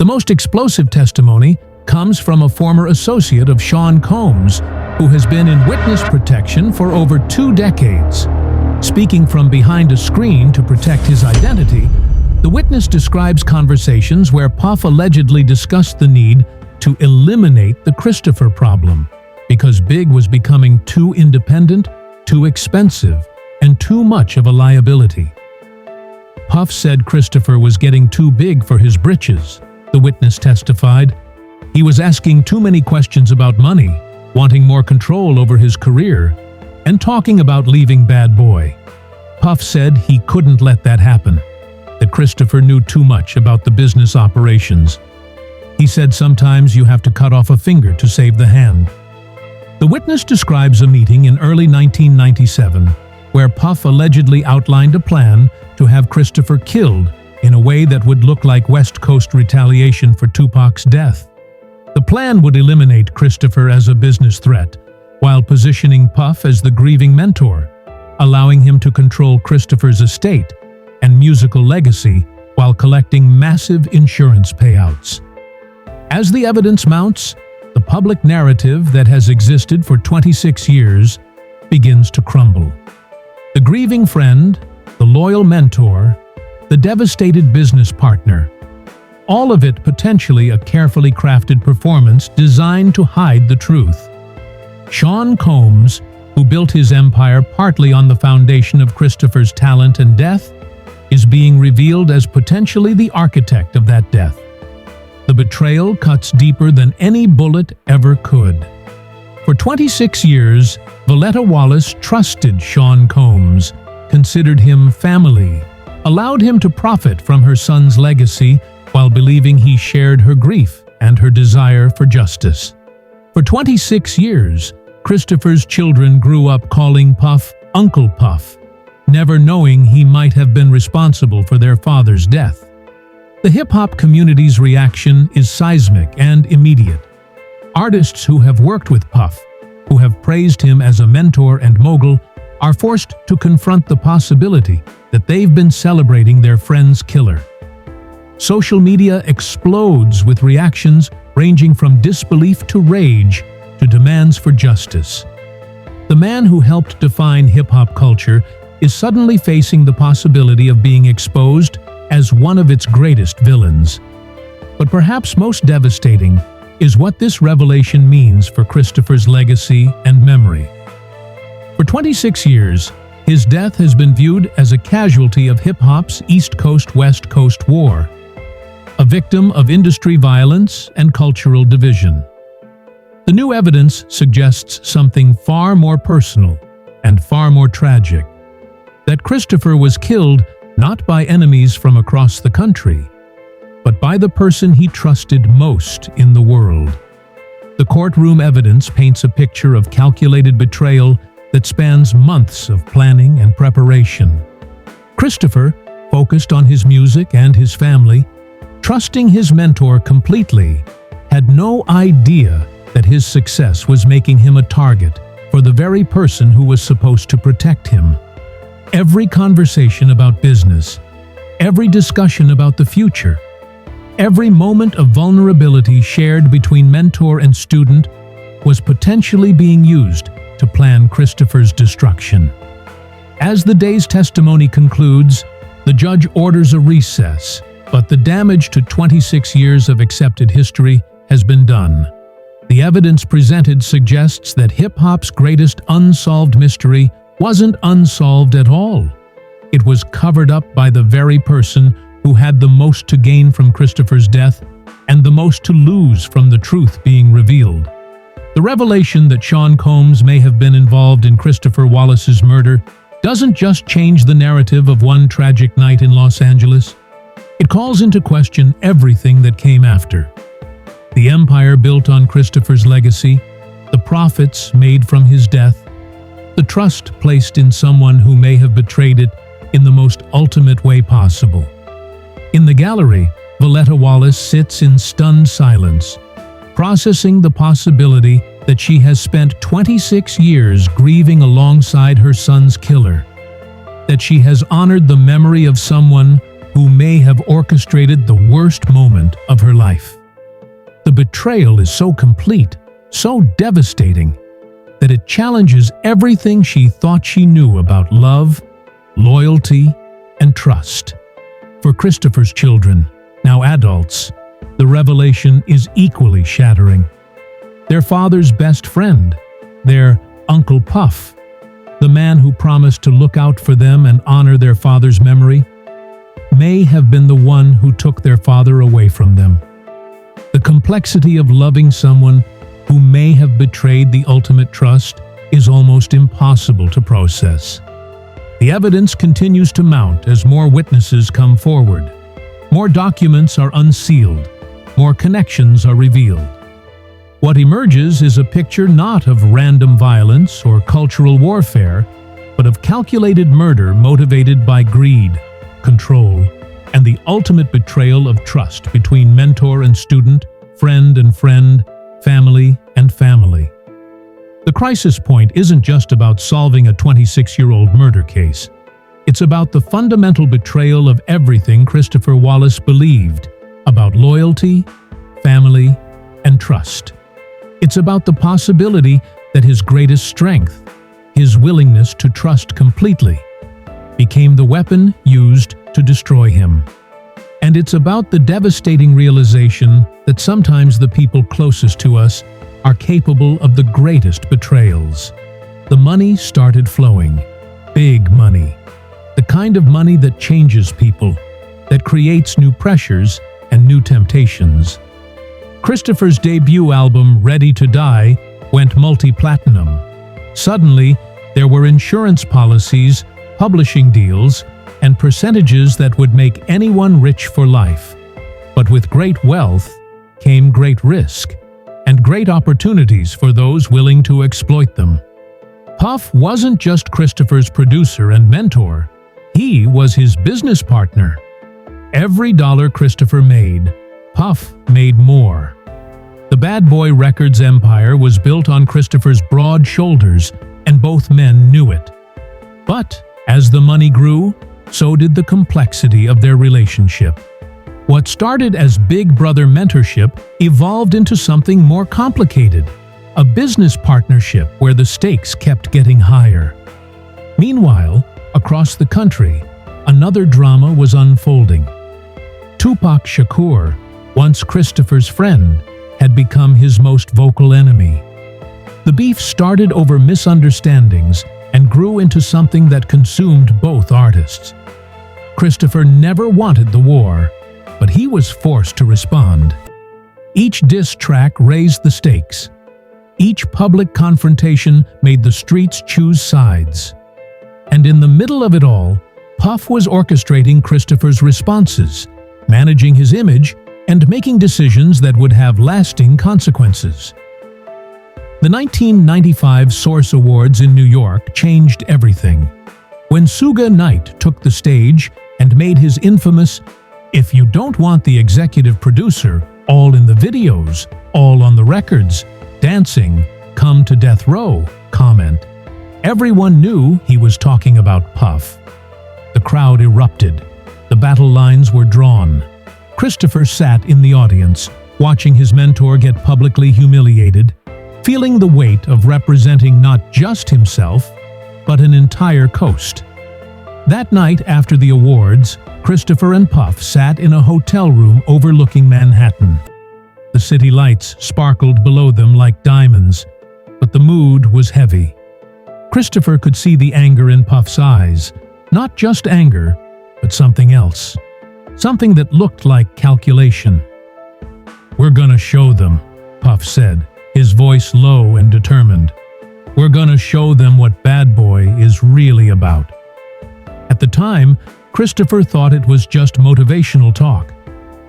most explosive testimony comes from a former associate of Sean Combs, who has been in witness protection for over 2 decades. Speaking from behind a screen to protect his identity, the witness describes conversations where Puff allegedly discussed the need to eliminate the Christopher problem because Big was becoming too independent, too expensive, and too much of a liability. Puff said Christopher was getting too big for his britches, the witness testified. He was asking too many questions about money, wanting more control over his career, and talking about leaving Bad Boy. Puff said he couldn't let that happen, that Christopher knew too much about the business operations. He said sometimes you have to cut off a finger to save the hand. The witness describes a meeting in early 1997 where Puff allegedly outlined a plan to have Christopher killed in a way that would look like West Coast retaliation for Tupac's death. The plan would eliminate Christopher as a business threat, while positioning Puff as the grieving mentor, allowing him to control Christopher's estate and musical legacy while collecting massive insurance payouts. As the evidence mounts, the public narrative that has existed for 26 years begins to crumble. The grieving friend, the loyal mentor, the devastated business partner, all of it potentially a carefully crafted performance designed to hide the truth. Sean Combs, who built his empire partly on the foundation of Christopher's talent and death, is being revealed as potentially the architect of that death. The betrayal cuts deeper than any bullet ever could. For 26 years, Valletta Wallace trusted Sean Combs, considered him family, allowed him to profit from her son's legacy while believing he shared her grief and her desire for justice. For 26 years, Christopher's children grew up calling Puff Uncle Puff, never knowing he might have been responsible for their father's death. The hip-hop community's reaction is seismic and immediate. Artists who have worked with Puff, who have praised him as a mentor and mogul, are forced to confront the possibility that they've been celebrating their friend's killer. Social media explodes with reactions ranging from disbelief to rage to demands for justice. The man who helped define hip-hop culture is suddenly facing the possibility of being exposed as one of its greatest villains. But perhaps most devastating is what this revelation means for Christopher's legacy and memory. For 26 years, his death has been viewed as a casualty of hip-hop's East Coast-West Coast war, a victim of industry violence and cultural division. The new evidence suggests something far more personal and far more tragic, that Christopher was killed not by enemies from across the country, but by the person he trusted most in the world. The courtroom evidence paints a picture of calculated betrayal that spans months of planning and preparation. Christopher, focused on his music and his family, trusting his mentor completely, had no idea that his success was making him a target for the very person who was supposed to protect him. Every conversation about business, every discussion about the future, every moment of vulnerability shared between mentor and student was potentially being used to plan Christopher's destruction. As the day's testimony concludes, the judge orders a recess, but the damage to 26 years of accepted history has been done. The evidence presented suggests that hip-hop's greatest unsolved mystery wasn't unsolved at all. It was covered up by the very person who had the most to gain from Christopher's death and the most to lose from the truth being revealed. The revelation that Sean Combs may have been involved in Christopher Wallace's murder doesn't just change the narrative of one tragic night in Los Angeles. It calls into question everything that came after. The empire built on Christopher's legacy, the profits made from his death, the trust placed in someone who may have betrayed it in the most ultimate way possible. In the gallery, Valletta Wallace sits in stunned silence, processing the possibility that she has spent 26 years grieving alongside her son's killer, that she has honored the memory of someone who may have orchestrated the worst moment of her life. The betrayal is so complete, so devastating, that it challenges everything she thought she knew about love, loyalty, and trust. For Christopher's children, now adults, the revelation is equally shattering. Their father's best friend, their Uncle Puff, the man who promised to look out for them and honor their father's memory, may have been the one who took their father away from them. The complexity of loving someone who may have betrayed the ultimate trust is almost impossible to process. The evidence continues to mount as more witnesses come forward. More documents are unsealed. More connections are revealed. What emerges is a picture not of random violence or cultural warfare, but of calculated murder motivated by greed, control, and the ultimate betrayal of trust between mentor and student, friend and friend, family and family. The crisis point isn't just about solving a 26-year-old murder case. It's about the fundamental betrayal of everything Christopher Wallace believed about loyalty, family, and trust. It's about the possibility that his greatest strength, his willingness to trust completely, became the weapon used to destroy him. And it's about the devastating realization that sometimes the people closest to us are capable of the greatest betrayals. The money started flowing. Big money. The kind of money that changes people, that creates new pressures and new temptations. Christopher's debut album, Ready to Die, went multi-platinum. Suddenly, there were insurance policies, publishing deals, and percentages that would make anyone rich for life. But with great wealth came great risk, and great opportunities for those willing to exploit them. Puff wasn't just Christopher's producer and mentor, he was his business partner. Every dollar Christopher made, Puff made more. The Bad Boy Records empire was built on Christopher's broad shoulders, and both men knew it. But as the money grew, so did the complexity of their relationship. What started as big brother mentorship evolved into something more complicated, a business partnership where the stakes kept getting higher. Meanwhile, across the country, another drama was unfolding. Tupac Shakur, once Christopher's friend, had become his most vocal enemy. The beef started over misunderstandings and grew into something that consumed both artists. Christopher never wanted the war, but he was forced to respond. Each diss track raised the stakes. Each public confrontation made the streets choose sides. And in the middle of it all, Puff was orchestrating Christopher's responses, managing his image, and making decisions that would have lasting consequences. The 1995 Source Awards in New York changed everything. When Suge Knight took the stage and made his infamous "If you don't want the executive producer, all in the videos, all on the records, dancing, come to death row" comment, everyone knew he was talking about Puff. The crowd erupted. The battle lines were drawn. Christopher sat in the audience, watching his mentor get publicly humiliated, feeling the weight of representing not just himself, but an entire coast. That night after the awards, Christopher and Puff sat in a hotel room overlooking Manhattan. The city lights sparkled below them like diamonds, but the mood was heavy. Christopher could see the anger in Puff's eyes, not just anger, but something else. Something that looked like calculation. "We're gonna show them," Puff said, his voice low and determined. "We're gonna show them what Bad Boy is really about." At the time, Christopher thought it was just motivational talk.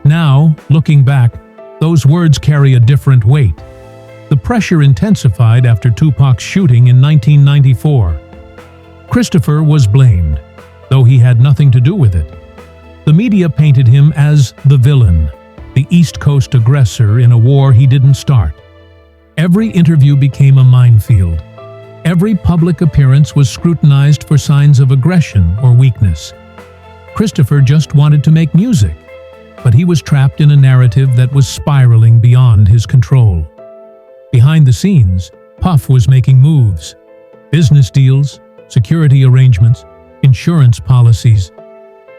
Now, looking back, those words carry a different weight. The pressure intensified after Tupac's shooting in 1994. Christopher was blamed, though he had nothing to do with it. The media painted him as the villain, the East Coast aggressor in a war he didn't start. Every interview became a minefield. Every public appearance was scrutinized for signs of aggression or weakness. Christopher just wanted to make music, but he was trapped in a narrative that was spiraling beyond his control. Behind the scenes, Puff was making moves. Business deals, security arrangements, insurance policies.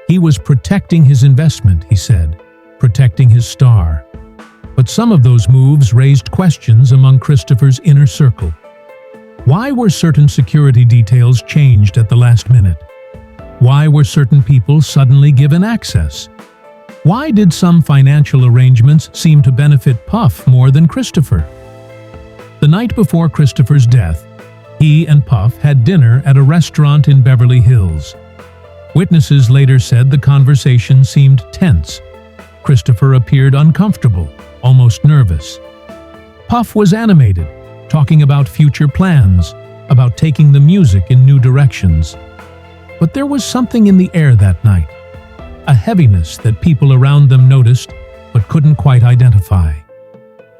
He was protecting his investment, he said, protecting his star. But some of those moves raised questions among Christopher's inner circle. Why were certain security details changed at the last minute? Why were certain people suddenly given access? Why did some financial arrangements seem to benefit Puff more than Christopher? The night before Christopher's death, he and Puff had dinner at a restaurant in Beverly Hills. Witnesses later said the conversation seemed tense. Christopher appeared uncomfortable, almost nervous. Puff was animated, talking about future plans, about taking the music in new directions. But there was something in the air that night, a heaviness that people around them noticed but couldn't quite identify.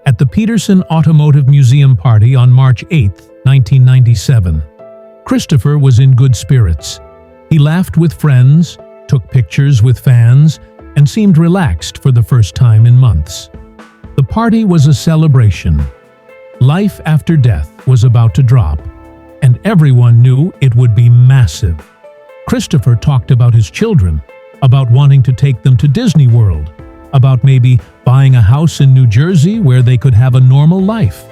At the Peterson Automotive Museum party on March 8, 1997, Christopher was in good spirits. He laughed with friends, took pictures with fans, and seemed relaxed for the first time in months. The party was a celebration. Life after death was about to drop, and everyone knew it would be massive. Christopher talked about his children, about wanting to take them to Disney World, about maybe buying a house in New Jersey where they could have a normal life.